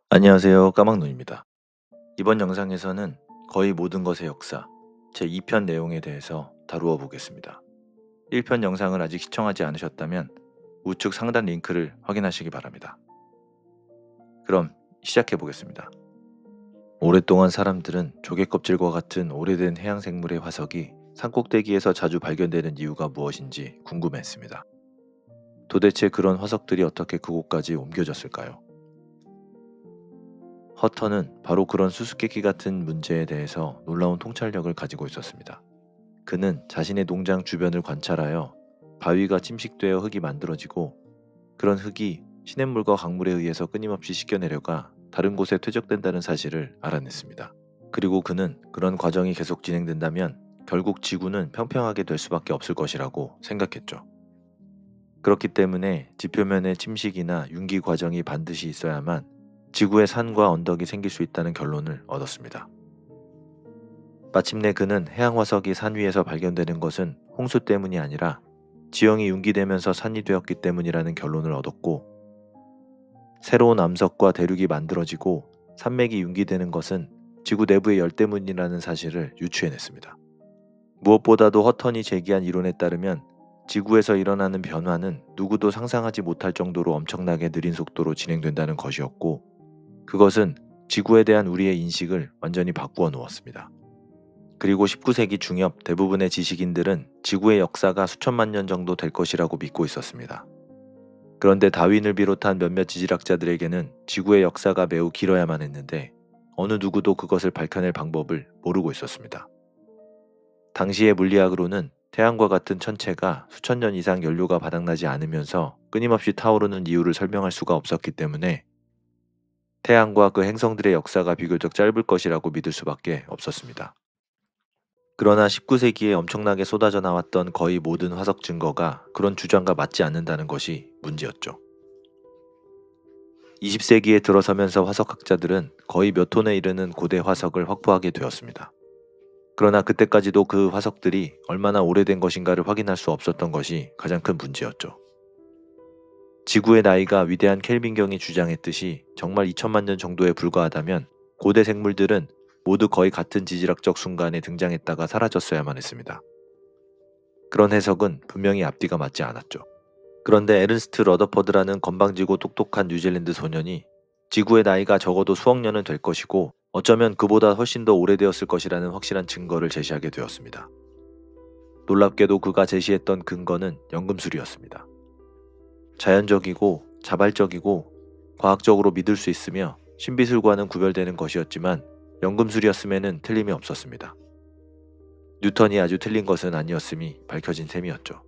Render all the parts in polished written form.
안녕하세요. 까막눈입니다. 이번 영상에서는 거의 모든 것의 역사 제2편 내용에 대해서 다루어 보겠습니다. 1편 영상을 아직 시청하지 않으셨다면 우측 상단 링크를 확인하시기 바랍니다. 그럼 시작해 보겠습니다. 오랫동안 사람들은 조개 껍질과 같은 오래된 해양 생물의 화석이 산꼭대기에서 자주 발견되는 이유가 무엇인지 궁금해했습니다. 도대체 그런 화석들이 어떻게 그곳까지 옮겨졌을까요? 허터는 바로 그런 수수께끼 같은 문제에 대해서 놀라운 통찰력을 가지고 있었습니다. 그는 자신의 농장 주변을 관찰하여 바위가 침식되어 흙이 만들어지고 그런 흙이 시냇물과 강물에 의해서 끊임없이 씻겨내려가 다른 곳에 퇴적된다는 사실을 알아냈습니다. 그리고 그는 그런 과정이 계속 진행된다면 결국 지구는 평평하게 될 수밖에 없을 것이라고 생각했죠. 그렇기 때문에 지표면의 침식이나 융기 과정이 반드시 있어야만 지구에 산과 언덕이 생길 수 있다는 결론을 얻었습니다. 마침내 그는 해양 화석이 산 위에서 발견되는 것은 홍수 때문이 아니라 지형이 융기되면서 산이 되었기 때문이라는 결론을 얻었고, 새로운 암석과 대륙이 만들어지고 산맥이 융기되는 것은 지구 내부의 열 때문이라는 사실을 유추해냈습니다. 무엇보다도 허턴이 제기한 이론에 따르면 지구에서 일어나는 변화는 누구도 상상하지 못할 정도로 엄청나게 느린 속도로 진행된다는 것이었고, 그것은 지구에 대한 우리의 인식을 완전히 바꾸어 놓았습니다. 그리고 19세기 중엽 대부분의 지식인들은 지구의 역사가 수천만 년 정도 될 것이라고 믿고 있었습니다. 그런데 다윈을 비롯한 몇몇 지질학자들에게는 지구의 역사가 매우 길어야만 했는데 어느 누구도 그것을 밝혀낼 방법을 모르고 있었습니다. 당시의 물리학으로는 태양과 같은 천체가 수천 년 이상 연료가 바닥나지 않으면서 끊임없이 타오르는 이유를 설명할 수가 없었기 때문에 태양과 그 행성들의 역사가 비교적 짧을 것이라고 믿을 수밖에 없었습니다. 그러나 19세기에 엄청나게 쏟아져 나왔던 거의 모든 화석 증거가 그런 주장과 맞지 않는다는 것이 문제였죠. 20세기에 들어서면서 화석학자들은 거의 몇 톤에 이르는 고대 화석을 확보하게 되었습니다. 그러나 그때까지도 그 화석들이 얼마나 오래된 것인가를 확인할 수 없었던 것이 가장 큰 문제였죠. 지구의 나이가 위대한 켈빈경이 주장했듯이 정말 2천만 년 정도에 불과하다면 고대 생물들은 모두 거의 같은 지질학적 순간에 등장했다가 사라졌어야만 했습니다. 그런 해석은 분명히 앞뒤가 맞지 않았죠. 그런데 에른스트 러더퍼드라는 건방지고 똑똑한 뉴질랜드 소년이 지구의 나이가 적어도 수억 년은 될 것이고 어쩌면 그보다 훨씬 더 오래되었을 것이라는 확실한 증거를 제시하게 되었습니다. 놀랍게도 그가 제시했던 근거는 연금술이었습니다. 자연적이고 자발적이고 과학적으로 믿을 수 있으며 신비술과는 구별되는 것이었지만 연금술이었음에는 틀림이 없었습니다. 뉴턴이 아주 틀린 것은 아니었음이 밝혀진 셈이었죠.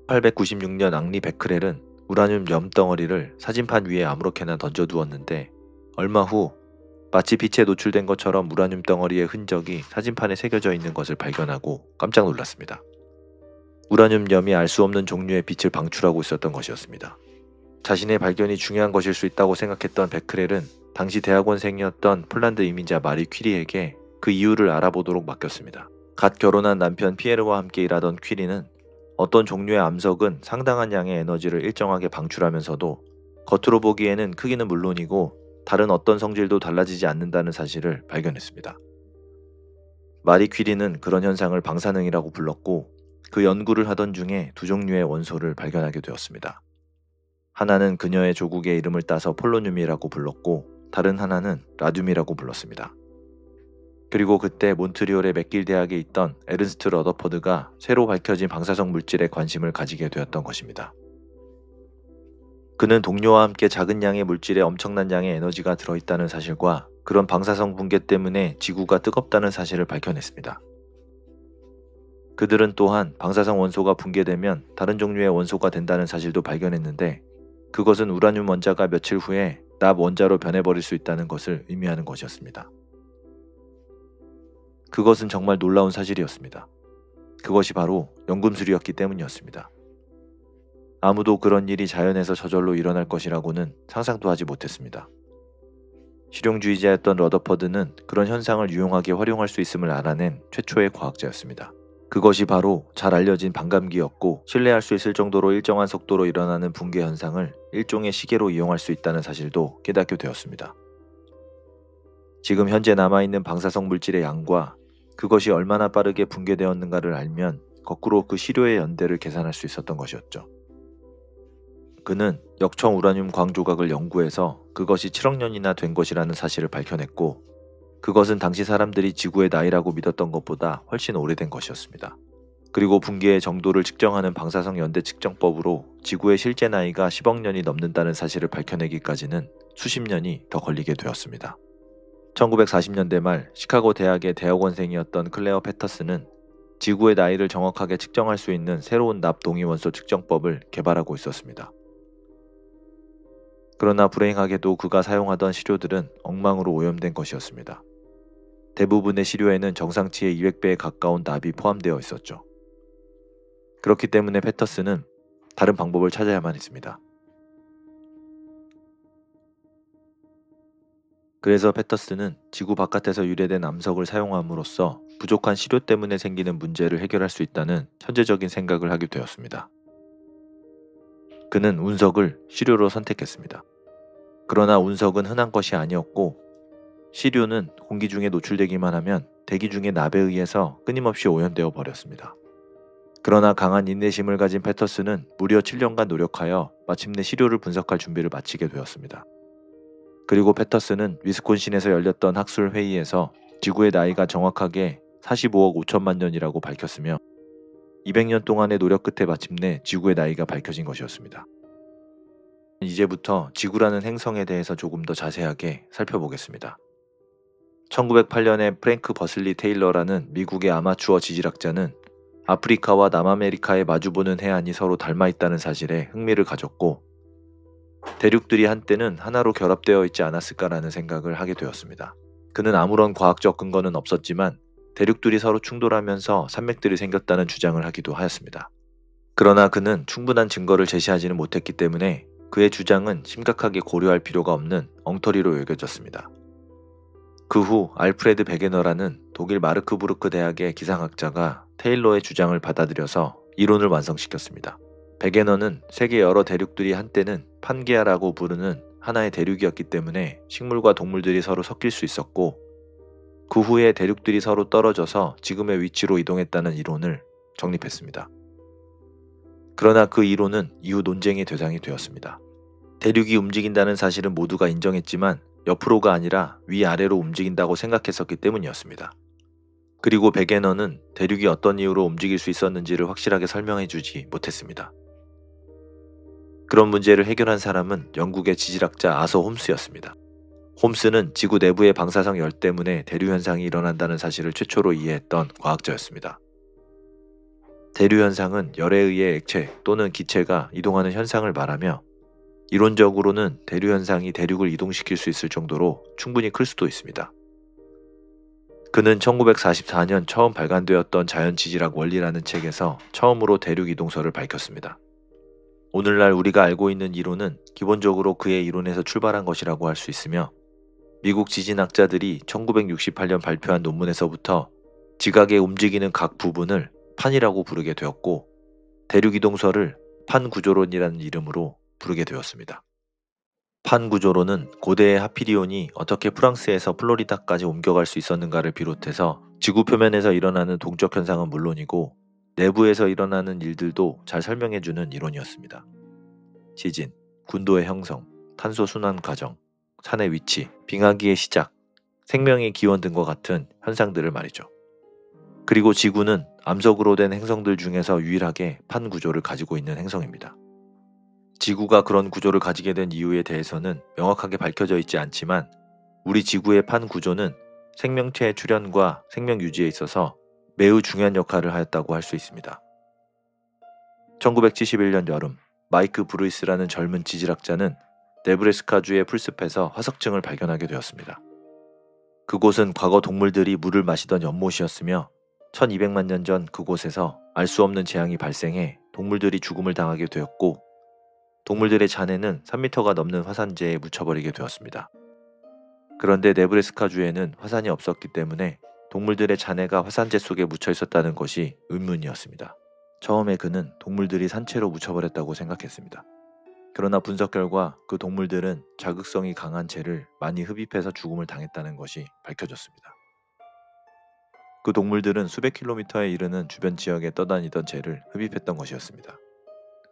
1896년 앙리 베크렐은 우라늄 염덩어리를 사진판 위에 아무렇게나 던져두었는데 얼마 후 마치 빛에 노출된 것처럼 우라늄 덩어리의 흔적이 사진판에 새겨져 있는 것을 발견하고 깜짝 놀랐습니다. 우라늄염이 알 수 없는 종류의 빛을 방출하고 있었던 것이었습니다. 자신의 발견이 중요한 것일 수 있다고 생각했던 베크렐은 당시 대학원생이었던 폴란드 이민자 마리 퀴리에게 그 이유를 알아보도록 맡겼습니다. 갓 결혼한 남편 피에르와 함께 일하던 퀴리는 어떤 종류의 암석은 상당한 양의 에너지를 일정하게 방출하면서도 겉으로 보기에는 크기는 물론이고 다른 어떤 성질도 달라지지 않는다는 사실을 발견했습니다. 마리 퀴리는 그런 현상을 방사능이라고 불렀고 그 연구를 하던 중에 두 종류의 원소를 발견하게 되었습니다. 하나는 그녀의 조국의 이름을 따서 폴로늄이라고 불렀고 다른 하나는 라듐이라고 불렀습니다. 그리고 그때 몬트리올의 맥길 대학에 있던 에른스트 러더퍼드가 새로 밝혀진 방사성 물질에 관심을 가지게 되었던 것입니다. 그는 동료와 함께 작은 양의 물질에 엄청난 양의 에너지가 들어있다는 사실과 그런 방사성 붕괴 때문에 지구가 뜨겁다는 사실을 밝혀냈습니다. 그들은 또한 방사성 원소가 붕괴되면 다른 종류의 원소가 된다는 사실도 발견했는데 그것은 우라늄 원자가 며칠 후에 납 원자로 변해버릴 수 있다는 것을 의미하는 것이었습니다. 그것은 정말 놀라운 사실이었습니다. 그것이 바로 연금술이었기 때문이었습니다. 아무도 그런 일이 자연에서 저절로 일어날 것이라고는 상상도 하지 못했습니다. 실용주의자였던 러더퍼드는 그런 현상을 유용하게 활용할 수 있음을 알아낸 최초의 과학자였습니다. 그것이 바로 잘 알려진 반감기였고 신뢰할 수 있을 정도로 일정한 속도로 일어나는 붕괴 현상을 일종의 시계로 이용할 수 있다는 사실도 깨닫게 되었습니다. 지금 현재 남아있는 방사성 물질의 양과 그것이 얼마나 빠르게 붕괴되었는가를 알면 거꾸로 그 시료의 연대를 계산할 수 있었던 것이었죠. 그는 역청 우라늄 광 조각을 연구해서 그것이 7억 년이나 된 것이라는 사실을 밝혀냈고 그것은 당시 사람들이 지구의 나이라고 믿었던 것보다 훨씬 오래된 것이었습니다. 그리고 붕괴의 정도를 측정하는 방사성 연대 측정법으로 지구의 실제 나이가 10억 년이 넘는다는 사실을 밝혀내기까지는 수십 년이 더 걸리게 되었습니다. 1940년대 말 시카고 대학의 대학원생이었던 클레어 패터슨은 지구의 나이를 정확하게 측정할 수 있는 새로운 납 동위원소 측정법을 개발하고 있었습니다. 그러나 불행하게도 그가 사용하던 시료들은 엉망으로 오염된 것이었습니다. 대부분의 시료에는 정상치의 200배에 가까운 납이 포함되어 있었죠. 그렇기 때문에 패터슨은 다른 방법을 찾아야만 했습니다. 그래서 패터슨은 지구 바깥에서 유래된 암석을 사용함으로써 부족한 시료 때문에 생기는 문제를 해결할 수 있다는 천재적인 생각을 하게 되었습니다. 그는 운석을 시료로 선택했습니다. 그러나 운석은 흔한 것이 아니었고 시료는 공기 중에 노출되기만 하면 대기 중의 납에 의해서 끊임없이 오염되어 버렸습니다. 그러나 강한 인내심을 가진 패터슨은 무려 7년간 노력하여 마침내 시료를 분석할 준비를 마치게 되었습니다. 그리고 패터슨은 위스콘신에서 열렸던 학술 회의에서 지구의 나이가 정확하게 45억 5천만 년이라고 밝혔으며 200년 동안의 노력 끝에 마침내 지구의 나이가 밝혀진 것이었습니다. 이제부터 지구라는 행성에 대해서 조금 더 자세하게 살펴보겠습니다. 1908년에 프랭크 버슬리 테일러라는 미국의 아마추어 지질학자는 아프리카와 남아메리카의 마주보는 해안이 서로 닮아 있다는 사실에 흥미를 가졌고 대륙들이 한때는 하나로 결합되어 있지 않았을까라는 생각을 하게 되었습니다. 그는 아무런 과학적 근거는 없었지만 대륙들이 서로 충돌하면서 산맥들이 생겼다는 주장을 하기도 하였습니다. 그러나 그는 충분한 증거를 제시하지는 못했기 때문에 그의 주장은 심각하게 고려할 필요가 없는 엉터리로 여겨졌습니다. 그 후 알프레드 베게너라는 독일 마르크부르크 대학의 기상학자가 테일러의 주장을 받아들여서 이론을 완성시켰습니다. 베게너는 세계 여러 대륙들이 한때는 판게아라고 부르는 하나의 대륙이었기 때문에 식물과 동물들이 서로 섞일 수 있었고 그 후에 대륙들이 서로 떨어져서 지금의 위치로 이동했다는 이론을 정립했습니다. 그러나 그 이론은 이후 논쟁의 대상이 되었습니다. 대륙이 움직인다는 사실은 모두가 인정했지만 옆으로가 아니라 위아래로 움직인다고 생각했었기 때문이었습니다. 그리고 베게너는 대륙이 어떤 이유로 움직일 수 있었는지를 확실하게 설명해주지 못했습니다. 그런 문제를 해결한 사람은 영국의 지질학자 아서 홈스였습니다. 홈스는 지구 내부의 방사성 열 때문에 대류 현상이 일어난다는 사실을 최초로 이해했던 과학자였습니다. 대류 현상은 열에 의해 액체 또는 기체가 이동하는 현상을 말하며 이론적으로는 대류 현상이 대륙을 이동시킬 수 있을 정도로 충분히 클 수도 있습니다. 그는 1944년 처음 발간되었던 자연지질학 원리라는 책에서 처음으로 대륙 이동설을 밝혔습니다. 오늘날 우리가 알고 있는 이론은 기본적으로 그의 이론에서 출발한 것이라고 할 수 있으며 미국 지진학자들이 1968년 발표한 논문에서부터 지각에 움직이는 각 부분을 판이라고 부르게 되었고 대륙 이동설을 판구조론이라는 이름으로 부르게 되었습니다. 판구조론은 고대의 하피리온이 어떻게 프랑스에서 플로리다까지 옮겨갈 수 있었는가를 비롯해서 지구 표면에서 일어나는 동적 현상은 물론이고 내부에서 일어나는 일들도 잘 설명해주는 이론이었습니다. 지진, 군도의 형성, 탄소 순환 과정, 산의 위치, 빙하기의 시작, 생명의 기원 등과 같은 현상들을 말이죠. 그리고 지구는 암석으로 된 행성들 중에서 유일하게 판 구조를 가지고 있는 행성입니다. 지구가 그런 구조를 가지게 된 이유에 대해서는 명확하게 밝혀져 있지 않지만 우리 지구의 판 구조는 생명체의 출현과 생명 유지에 있어서 매우 중요한 역할을 하였다고 할 수 있습니다. 1971년 여름 마이크 브루이스라는 젊은 지질학자는 네브래스카주의 풀숲에서 화석층을 발견하게 되었습니다. 그곳은 과거 동물들이 물을 마시던 연못이었으며 1200만 년 전 그곳에서 알 수 없는 재앙이 발생해 동물들이 죽음을 당하게 되었고 동물들의 잔해는 3m가 넘는 화산재에 묻혀버리게 되었습니다. 그런데 네브래스카주에는 화산이 없었기 때문에 동물들의 잔해가 화산재 속에 묻혀 있었다는 것이 의문이었습니다. 처음에 그는 동물들이 산채로 묻혀버렸다고 생각했습니다. 그러나 분석 결과 그 동물들은 자극성이 강한 재를 많이 흡입해서 죽음을 당했다는 것이 밝혀졌습니다. 그 동물들은 수백 킬로미터에 이르는 주변 지역에 떠다니던 재를 흡입했던 것이었습니다.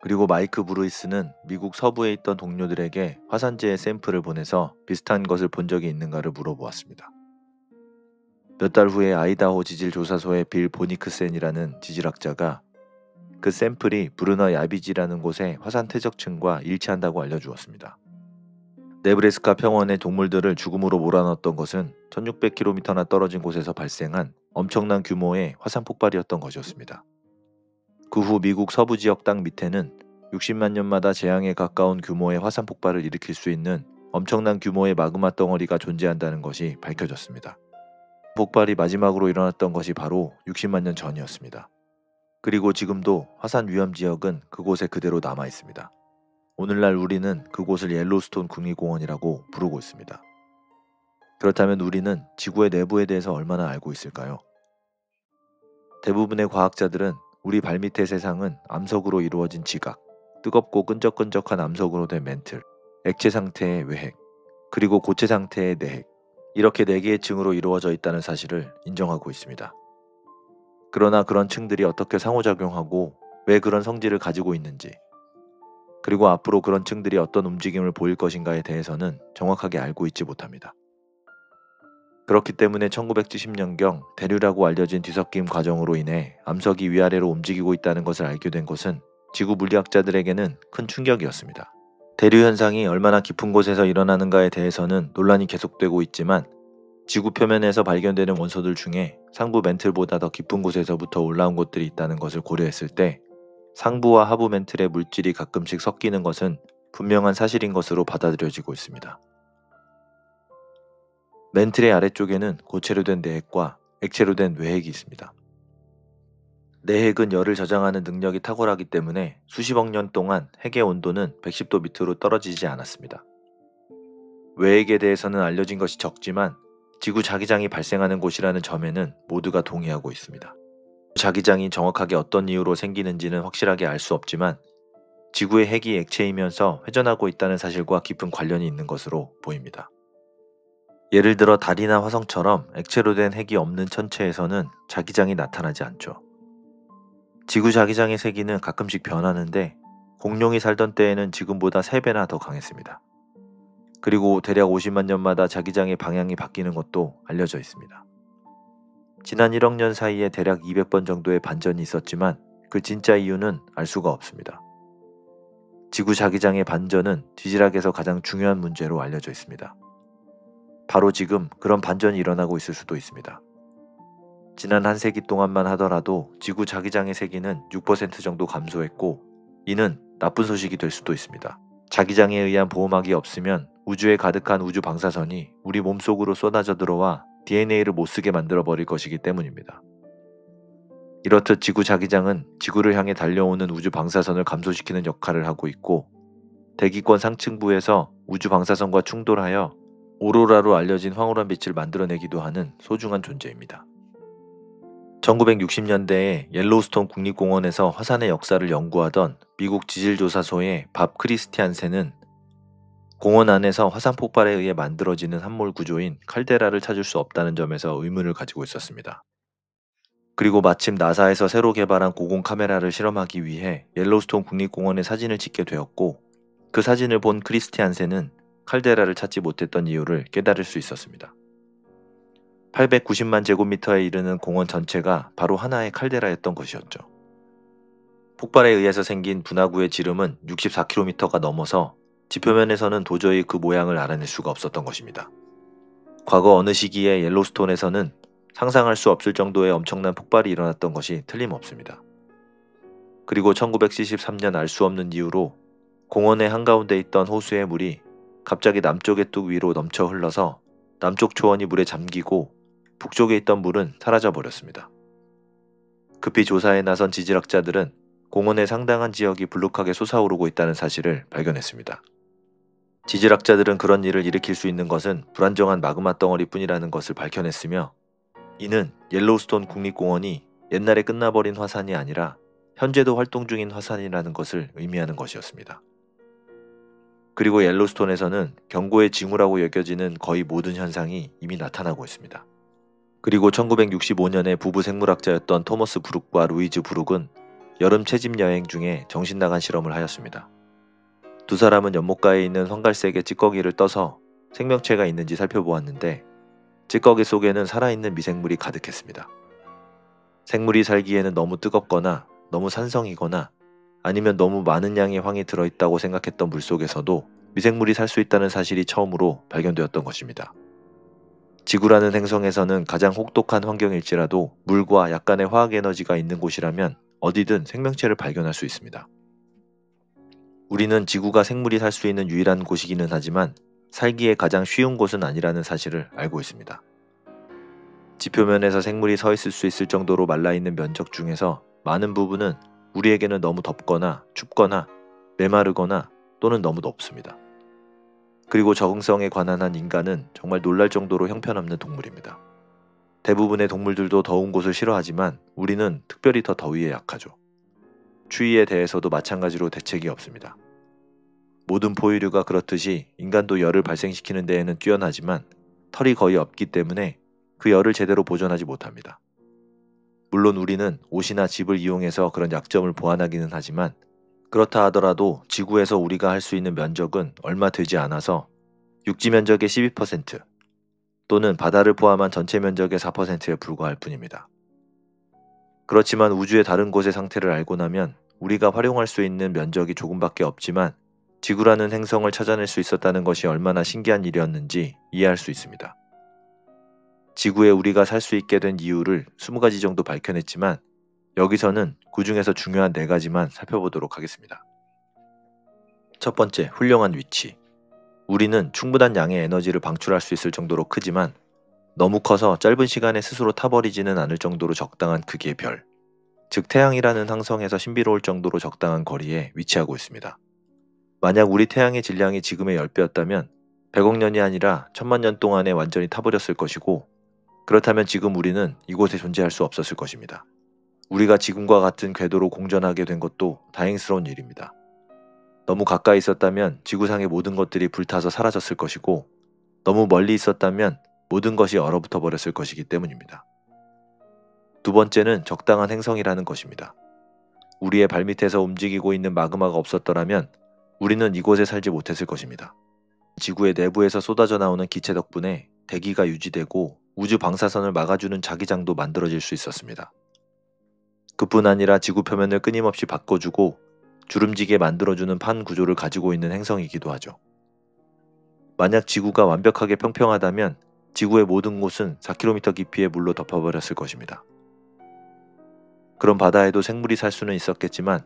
그리고 마이크 브루이스는 미국 서부에 있던 동료들에게 화산재의 샘플을 보내서 비슷한 것을 본 적이 있는가를 물어보았습니다. 몇 달 후에 아이다호 지질조사소의 빌 보니크센이라는 지질학자가 그 샘플이 브루너 야비지라는 곳의 화산 퇴적층과 일치한다고 알려주었습니다. 네브래스카 평원의 동물들을 죽음으로 몰아넣었던 것은 1600km나 떨어진 곳에서 발생한 엄청난 규모의 화산 폭발이었던 것이었습니다. 그 후 미국 서부 지역 땅 밑에는 60만 년마다 재앙에 가까운 규모의 화산 폭발을 일으킬 수 있는 엄청난 규모의 마그마 덩어리가 존재한다는 것이 밝혀졌습니다. 폭발이 마지막으로 일어났던 것이 바로 60만 년 전이었습니다. 그리고 지금도 화산 위험 지역은 그곳에 그대로 남아 있습니다. 오늘날 우리는 그곳을 옐로스톤 국립공원이라고 부르고 있습니다. 그렇다면 우리는 지구의 내부에 대해서 얼마나 알고 있을까요? 대부분의 과학자들은 우리 발밑의 세상은 암석으로 이루어진 지각, 뜨겁고 끈적끈적한 암석으로 된 멘틀, 액체 상태의 외핵, 그리고 고체 상태의 내핵, 이렇게 4개의 층으로 이루어져 있다는 사실을 인정하고 있습니다. 그러나 그런 층들이 어떻게 상호작용하고 왜 그런 성질을 가지고 있는지, 그리고 앞으로 그런 층들이 어떤 움직임을 보일 것인가에 대해서는 정확하게 알고 있지 못합니다. 그렇기 때문에 1970년경 대류라고 알려진 뒤섞임 과정으로 인해 암석이 위아래로 움직이고 있다는 것을 알게 된 것은 지구 물리학자들에게는 큰 충격이었습니다. 대류 현상이 얼마나 깊은 곳에서 일어나는가에 대해서는 논란이 계속되고 있지만 지구 표면에서 발견되는 원소들 중에 상부 멘틀보다 더 깊은 곳에서부터 올라온 곳들이 있다는 것을 고려했을 때 상부와 하부 멘틀의 물질이 가끔씩 섞이는 것은 분명한 사실인 것으로 받아들여지고 있습니다. 멘틀의 아래쪽에는 고체로 된 내핵과 액체로 된 외핵이 있습니다. 내핵은 열을 저장하는 능력이 탁월하기 때문에 수십억 년 동안 핵의 온도는 110도 밑으로 떨어지지 않았습니다. 외핵에 대해서는 알려진 것이 적지만 지구 자기장이 발생하는 곳이라는 점에는 모두가 동의하고 있습니다. 자기장이 정확하게 어떤 이유로 생기는지는 확실하게 알 수 없지만 지구의 핵이 액체이면서 회전하고 있다는 사실과 깊은 관련이 있는 것으로 보입니다. 예를 들어 달이나 화성처럼 액체로 된 핵이 없는 천체에서는 자기장이 나타나지 않죠. 지구 자기장의 세기는 가끔씩 변하는데 공룡이 살던 때에는 지금보다 3배나 더 강했습니다. 그리고 대략 50만 년마다 자기장의 방향이 바뀌는 것도 알려져 있습니다. 지난 1억 년 사이에 대략 200번 정도의 반전이 있었지만 그 진짜 이유는 알 수가 없습니다. 지구 자기장의 반전은 지질학에서 가장 중요한 문제로 알려져 있습니다. 바로 지금 그런 반전이 일어나고 있을 수도 있습니다. 지난 한 세기 동안만 하더라도 지구 자기장의 세기는 6% 정도 감소했고 이는 나쁜 소식이 될 수도 있습니다. 자기장에 의한 보호막이 없으면 우주에 가득한 우주 방사선이 우리 몸속으로 쏟아져 들어와 DNA를 못쓰게 만들어버릴 것이기 때문입니다. 이렇듯 지구 자기장은 지구를 향해 달려오는 우주 방사선을 감소시키는 역할을 하고 있고 대기권 상층부에서 우주 방사선과 충돌하여 오로라로 알려진 황홀한 빛을 만들어내기도 하는 소중한 존재입니다. 1960년대에 옐로우스톤 국립공원에서 화산의 역사를 연구하던 미국 지질조사소의 밥 크리스티안센은 공원 안에서 화산 폭발에 의해 만들어지는 함몰 구조인 칼데라를 찾을 수 없다는 점에서 의문을 가지고 있었습니다. 그리고 마침 나사에서 새로 개발한 고공 카메라를 실험하기 위해 옐로우스톤 국립공원의 사진을 찍게 되었고 그 사진을 본 크리스티안센은 칼데라를 찾지 못했던 이유를 깨달을 수 있었습니다. 890만 제곱미터에 이르는 공원 전체가 바로 하나의 칼데라였던 것이었죠. 폭발에 의해서 생긴 분화구의 지름은 64km가 넘어서 지표면에서는 도저히 그 모양을 알아낼 수가 없었던 것입니다. 과거 어느 시기에 옐로스톤에서는 상상할 수 없을 정도의 엄청난 폭발이 일어났던 것이 틀림없습니다. 그리고 1973년 알 수 없는 이유로 공원의 한가운데 있던 호수의 물이 갑자기 남쪽의 뚝 위로 넘쳐 흘러서 남쪽 초원이 물에 잠기고 북쪽에 있던 물은 사라져 버렸습니다. 급히 조사에 나선 지질학자들은 공원의 상당한 지역이 불룩하게 솟아오르고 있다는 사실을 발견했습니다. 지질학자들은 그런 일을 일으킬 수 있는 것은 불안정한 마그마 덩어리뿐이라는 것을 밝혀냈으며 이는 옐로우스톤 국립공원이 옛날에 끝나버린 화산이 아니라 현재도 활동 중인 화산이라는 것을 의미하는 것이었습니다. 그리고 옐로우스톤에서는 경고의 징후라고 여겨지는 거의 모든 현상이 이미 나타나고 있습니다. 그리고 1965년에 부부 생물학자였던 토머스 브룩과 루이즈 브룩은 여름 채집 여행 중에 정신 나간 실험을 하였습니다. 두 사람은 연못가에 있는 황갈색의 찌꺼기를 떠서 생명체가 있는지 살펴보았는데 찌꺼기 속에는 살아있는 미생물이 가득했습니다. 생물이 살기에는 너무 뜨겁거나 너무 산성이거나 아니면 너무 많은 양의 황이 들어있다고 생각했던 물속에서도 미생물이 살 수 있다는 사실이 처음으로 발견되었던 것입니다. 지구라는 행성에서는 가장 혹독한 환경일지라도 물과 약간의 화학 에너지가 있는 곳이라면 어디든 생명체를 발견할 수 있습니다. 우리는 지구가 생물이 살 수 있는 유일한 곳이기는 하지만 살기에 가장 쉬운 곳은 아니라는 사실을 알고 있습니다. 지표면에서 생물이 서 있을 수 있을 정도로 말라있는 면적 중에서 많은 부분은 우리에게는 너무 덥거나 춥거나 메마르거나 또는 너무 높습니다. 그리고 적응성에 관한 한 인간은 정말 놀랄 정도로 형편없는 동물입니다. 대부분의 동물들도 더운 곳을 싫어하지만 우리는 특별히 더 더위에 약하죠. 추위에 대해서도 마찬가지로 대책이 없습니다. 모든 포유류가 그렇듯이 인간도 열을 발생시키는 데에는 뛰어나지만 털이 거의 없기 때문에 그 열을 제대로 보존하지 못합니다. 물론 우리는 옷이나 집을 이용해서 그런 약점을 보완하기는 하지만 그렇다 하더라도 지구에서 우리가 할 수 있는 면적은 얼마 되지 않아서 육지 면적의 12% 또는 바다를 포함한 전체 면적의 4%에 불과할 뿐입니다. 그렇지만 우주의 다른 곳의 상태를 알고 나면 우리가 활용할 수 있는 면적이 조금밖에 없지만 지구라는 행성을 찾아낼 수 있었다는 것이 얼마나 신기한 일이었는지 이해할 수 있습니다. 지구에 우리가 살 수 있게 된 이유를 20가지 정도 밝혀냈지만 여기서는 그 중에서 중요한 4가지만 살펴보도록 하겠습니다. 첫 번째, 훌륭한 위치. 우리는 충분한 양의 에너지를 방출할 수 있을 정도로 크지만 너무 커서 짧은 시간에 스스로 타버리지는 않을 정도로 적당한 크기의 별, 즉 태양이라는 항성에서 신비로울 정도로 적당한 거리에 위치하고 있습니다. 만약 우리 태양의 질량이 지금의 10배였다면 100억 년이 아니라 1000만 년 동안에 완전히 타버렸을 것이고 그렇다면 지금 우리는 이곳에 존재할 수 없었을 것입니다. 우리가 지금과 같은 궤도로 공전하게 된 것도 다행스러운 일입니다. 너무 가까이 있었다면 지구상의 모든 것들이 불타서 사라졌을 것이고 너무 멀리 있었다면 모든 것이 얼어붙어 버렸을 것이기 때문입니다. 두 번째는 적당한 행성이라는 것입니다. 우리의 발밑에서 움직이고 있는 마그마가 없었더라면 우리는 이곳에 살지 못했을 것입니다. 지구의 내부에서 쏟아져 나오는 기체 덕분에 대기가 유지되고 우주 방사선을 막아주는 자기장도 만들어질 수 있었습니다. 그뿐 아니라 지구 표면을 끊임없이 바꿔주고 주름지게 만들어주는 판 구조를 가지고 있는 행성이기도 하죠. 만약 지구가 완벽하게 평평하다면 지구의 모든 곳은 4km 깊이의 물로 덮어버렸을 것입니다. 그런 바다에도 생물이 살 수는 있었겠지만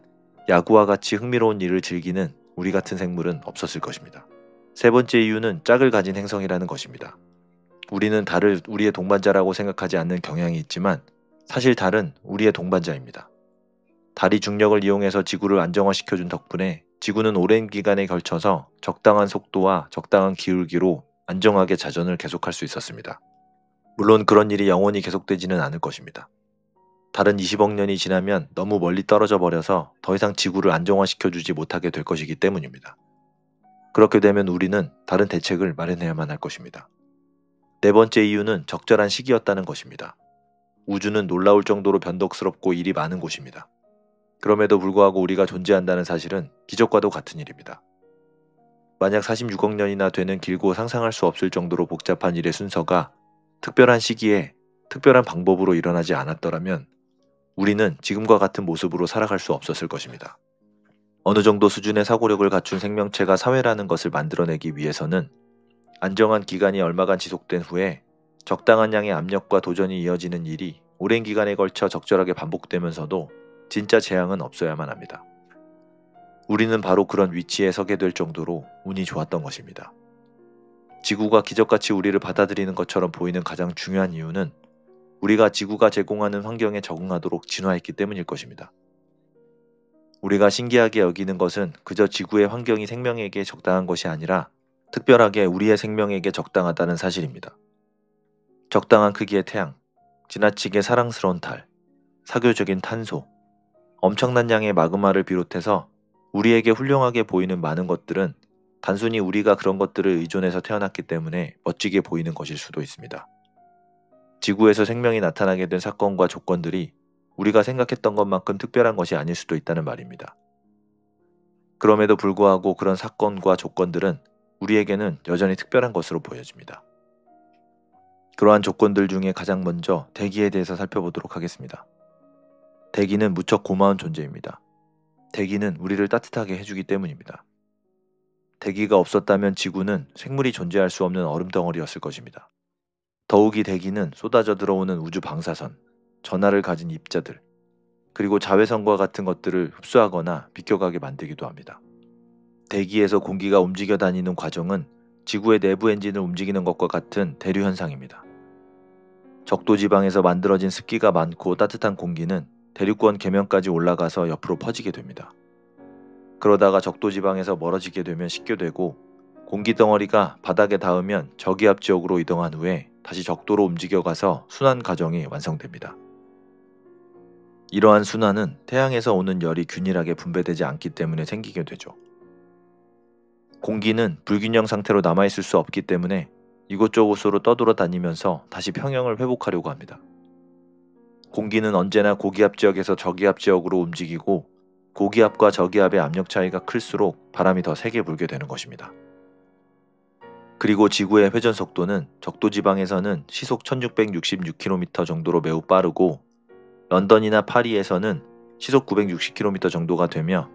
야구와 같이 흥미로운 일을 즐기는 우리 같은 생물은 없었을 것입니다. 세 번째 이유는 짝을 가진 행성이라는 것입니다. 우리는 달을 우리의 동반자라고 생각하지 않는 경향이 있지만 사실 달은 우리의 동반자입니다. 달이 중력을 이용해서 지구를 안정화시켜준 덕분에 지구는 오랜 기간에 걸쳐서 적당한 속도와 적당한 기울기로 안정하게 자전을 계속할 수 있었습니다. 물론 그런 일이 영원히 계속되지는 않을 것입니다. 달은 20억 년이 지나면 너무 멀리 떨어져 버려서 더 이상 지구를 안정화시켜주지 못하게 될 것이기 때문입니다. 그렇게 되면 우리는 다른 대책을 마련해야만 할 것입니다. 네 번째 이유는 적절한 시기였다는 것입니다. 우주는 놀라울 정도로 변덕스럽고 일이 많은 곳입니다. 그럼에도 불구하고 우리가 존재한다는 사실은 기적과도 같은 일입니다. 만약 46억 년이나 되는 길고 상상할 수 없을 정도로 복잡한 일의 순서가 특별한 시기에 특별한 방법으로 일어나지 않았더라면 우리는 지금과 같은 모습으로 살아갈 수 없었을 것입니다. 어느 정도 수준의 사고력을 갖춘 생명체가 사회라는 것을 만들어내기 위해서는 안정한 기간이 얼마간 지속된 후에 적당한 양의 압력과 도전이 이어지는 일이 오랜 기간에 걸쳐 적절하게 반복되면서도 진짜 재앙은 없어야만 합니다. 우리는 바로 그런 위치에 서게 될 정도로 운이 좋았던 것입니다. 지구가 기적같이 우리를 받아들이는 것처럼 보이는 가장 중요한 이유는 우리가 지구가 제공하는 환경에 적응하도록 진화했기 때문일 것입니다. 우리가 신기하게 여기는 것은 그저 지구의 환경이 생명에게 적당한 것이 아니라 특별하게 우리의 생명에게 적당하다는 사실입니다. 적당한 크기의 태양, 지나치게 사랑스러운 달, 사교적인 탄소, 엄청난 양의 마그마를 비롯해서 우리에게 훌륭하게 보이는 많은 것들은 단순히 우리가 그런 것들을 의존해서 태어났기 때문에 멋지게 보이는 것일 수도 있습니다. 지구에서 생명이 나타나게 된 사건과 조건들이 우리가 생각했던 것만큼 특별한 것이 아닐 수도 있다는 말입니다. 그럼에도 불구하고 그런 사건과 조건들은 우리에게는 여전히 특별한 것으로 보여집니다. 그러한 조건들 중에 가장 먼저 대기에 대해서 살펴보도록 하겠습니다. 대기는 무척 고마운 존재입니다. 대기는 우리를 따뜻하게 해주기 때문입니다. 대기가 없었다면 지구는 생물이 존재할 수 없는 얼음덩어리였을 것입니다. 더욱이 대기는 쏟아져 들어오는 우주 방사선, 전하를 가진 입자들, 그리고 자외선과 같은 것들을 흡수하거나 비껴가게 만들기도 합니다. 대기에서 공기가 움직여 다니는 과정은 지구의 내부 엔진을 움직이는 것과 같은 대류 현상입니다. 적도 지방에서 만들어진 습기가 많고 따뜻한 공기는 대륙권 계면까지 올라가서 옆으로 퍼지게 됩니다. 그러다가 적도 지방에서 멀어지게 되면 식교되고 공기 덩어리가 바닥에 닿으면 저기압 지역으로 이동한 후에 다시 적도로 움직여가서 순환 과정이 완성됩니다. 이러한 순환은 태양에서 오는 열이 균일하게 분배되지 않기 때문에 생기게 되죠. 공기는 불균형 상태로 남아있을 수 없기 때문에 이곳저곳으로 떠돌아다니면서 다시 평형을 회복하려고 합니다. 공기는 언제나 고기압 지역에서 저기압 지역으로 움직이고 고기압과 저기압의 압력 차이가 클수록 바람이 더 세게 불게 되는 것입니다. 그리고 지구의 회전 속도는 적도 지방에서는 시속 1666km 정도로 매우 빠르고 런던이나 파리에서는 시속 960km 정도가 되며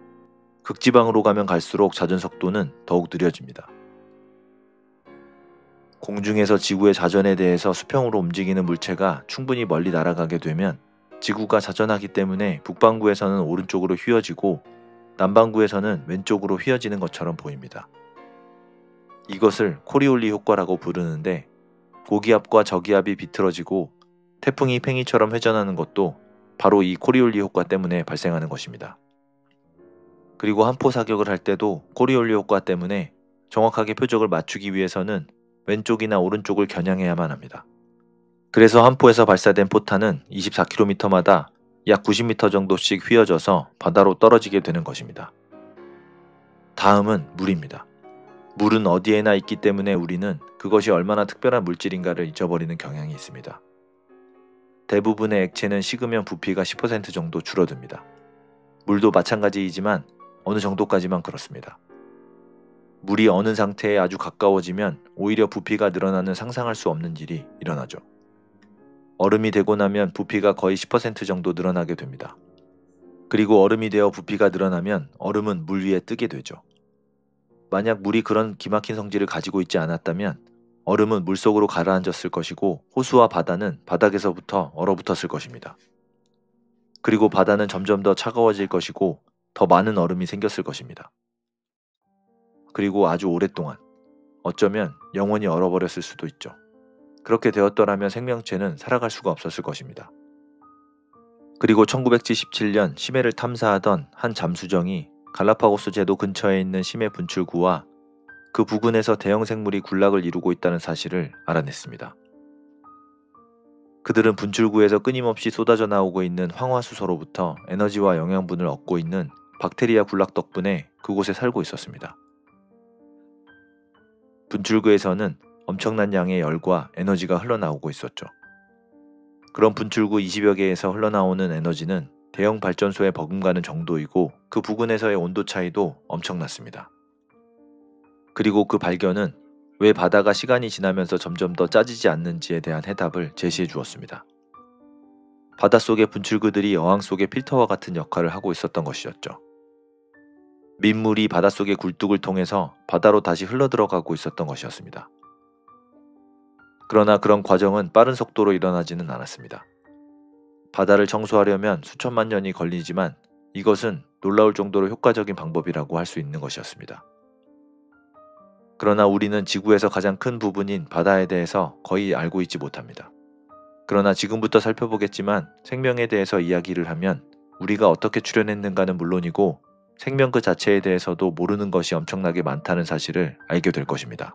극지방으로 가면 갈수록 자전 속도는 더욱 느려집니다. 공중에서 지구의 자전에 대해서 수평으로 움직이는 물체가 충분히 멀리 날아가게 되면 지구가 자전하기 때문에 북반구에서는 오른쪽으로 휘어지고 남반구에서는 왼쪽으로 휘어지는 것처럼 보입니다. 이것을 코리올리 효과라고 부르는데 고기압과 저기압이 비틀어지고 태풍이 팽이처럼 회전하는 것도 바로 이 코리올리 효과 때문에 발생하는 것입니다. 그리고 한포 사격을 할 때도 코리올리 효과 때문에 정확하게 표적을 맞추기 위해서는 왼쪽이나 오른쪽을 겨냥해야만 합니다. 그래서 한 포에서 발사된 포탄은 24km마다 약 90m 정도씩 휘어져서 바다로 떨어지게 되는 것입니다. 다음은 물입니다. 물은 어디에나 있기 때문에 우리는 그것이 얼마나 특별한 물질인가를 잊어버리는 경향이 있습니다. 대부분의 액체는 식으면 부피가 10% 정도 줄어듭니다. 물도 마찬가지이지만 어느 정도까지만 그렇습니다. 물이 어느 상태에 아주 가까워지면 오히려 부피가 늘어나는 상상할 수 없는 일이 일어나죠. 얼음이 되고 나면 부피가 거의 10% 정도 늘어나게 됩니다. 그리고 얼음이 되어 부피가 늘어나면 얼음은 물 위에 뜨게 되죠. 만약 물이 그런 기막힌 성질을 가지고 있지 않았다면 얼음은 물속으로 가라앉았을 것이고 호수와 바다는 바닥에서부터 얼어붙었을 것입니다. 그리고 바다는 점점 더 차가워질 것이고 더 많은 얼음이 생겼을 것입니다. 그리고 아주 오랫동안, 어쩌면 영원히 얼어버렸을 수도 있죠. 그렇게 되었더라면 생명체는 살아갈 수가 없었을 것입니다. 그리고 1977년 심해를 탐사하던 한 잠수정이 갈라파고스 제도 근처에 있는 심해 분출구와 그 부근에서 대형 생물이 군락을 이루고 있다는 사실을 알아냈습니다. 그들은 분출구에서 끊임없이 쏟아져 나오고 있는 황화수소로부터 에너지와 영양분을 얻고 있는 박테리아 군락 덕분에 그곳에 살고 있었습니다. 분출구에서는 엄청난 양의 열과 에너지가 흘러나오고 있었죠. 그런 분출구 20여 개에서 흘러나오는 에너지는 대형 발전소에 버금가는 정도이고 그 부근에서의 온도 차이도 엄청났습니다. 그리고 그 발견은 왜 바다가 시간이 지나면서 점점 더 짜지지 않는지에 대한 해답을 제시해 주었습니다. 바닷속의 분출구들이 어항 속의 필터와 같은 역할을 하고 있었던 것이었죠. 민물이 바닷속의 굴뚝을 통해서 바다로 다시 흘러들어가고 있었던 것이었습니다. 그러나 그런 과정은 빠른 속도로 일어나지는 않았습니다. 바다를 청소하려면 수천만 년이 걸리지만 이것은 놀라울 정도로 효과적인 방법이라고 할 수 있는 것이었습니다. 그러나 우리는 지구에서 가장 큰 부분인 바다에 대해서 거의 알고 있지 못합니다. 그러나 지금부터 살펴보겠지만 생명에 대해서 이야기를 하면 우리가 어떻게 출현했는가는 물론이고 생명 그 자체에 대해서도 모르는 것이 엄청나게 많다는 사실을 알게 될 것입니다.